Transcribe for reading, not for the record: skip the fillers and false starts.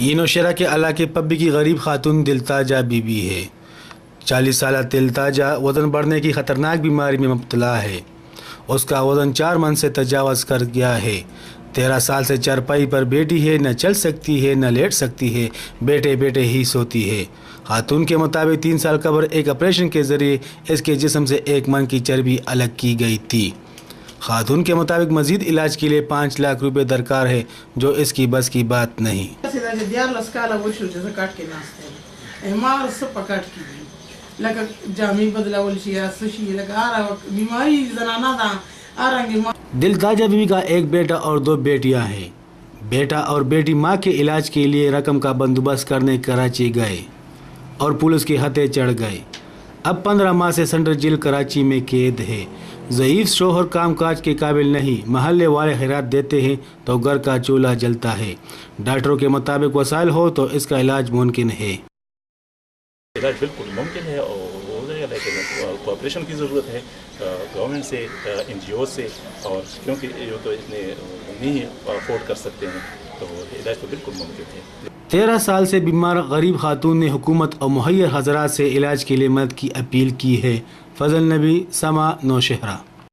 یہ نوشہرہ کے علاقے پبی کی غریب خاتون دلتاجہ بی بی ہے۔ 40 سالہ دلتاجہ وزن بڑھنے کی خطرناک بیماری میں مبتلا ہے۔ اس کا وزن 4 من سے تجاوز کر گیا ہے۔ 13 سال سے چارپائی پر بیٹھی ہے، نہ چل سکتی ہے نہ لیٹ سکتی ہے، بیٹھے بیٹھے ہی سوتی ہے۔ خاتون کے مطابق 3 سال قبل ایک آپریشن کے ذریعے اس کے جسم سے 1 من کی چربی الگ کی گئی تھی۔ خاتون کے مطابق مزید علاج کے لیے 5 لاکھ روپے درکار ہے، جو اس کی بس کی بات نہیں۔ دلتاجہ بیوی کا ایک بیٹا اور 2 بیٹیاں ہیں۔ بیٹا اور بیٹی ماں کے علاج کے لیے رقم کا بندوبست کرنے کراچی گئے اور پولیس کے ہتھے چڑھ گئے۔ اب 15 ماہ سے سینٹرل جیل کراچی میں قید ہے۔ ضعیف شوہر کام کاج کے قابل نہیں، محلے والے خیرات دیتے ہیں تو گھر کا چولہا جلتا ہے۔ ڈاکٹروں کے مطابق وسائل ہو تو اس کا علاج ممکن ہے۔ علاج بالکل ممکن ہے اور ہو جائے گا، لیکن کوآپریشن کی ضرورت ہے گورنمنٹ سے، NGO سے، اور کیونکہ یہ تو اتنے نہیں افورڈ کر سکتے ہیں، تو علاج تو بالکل ممکن ہے۔ 13 سال سے بیمار غریب خاتون نے حکومت اور مہیر حضرات سے علاج کے لیے مدد کی اپیل کی ہے۔ فضل نبی، سما، نوشہرہ۔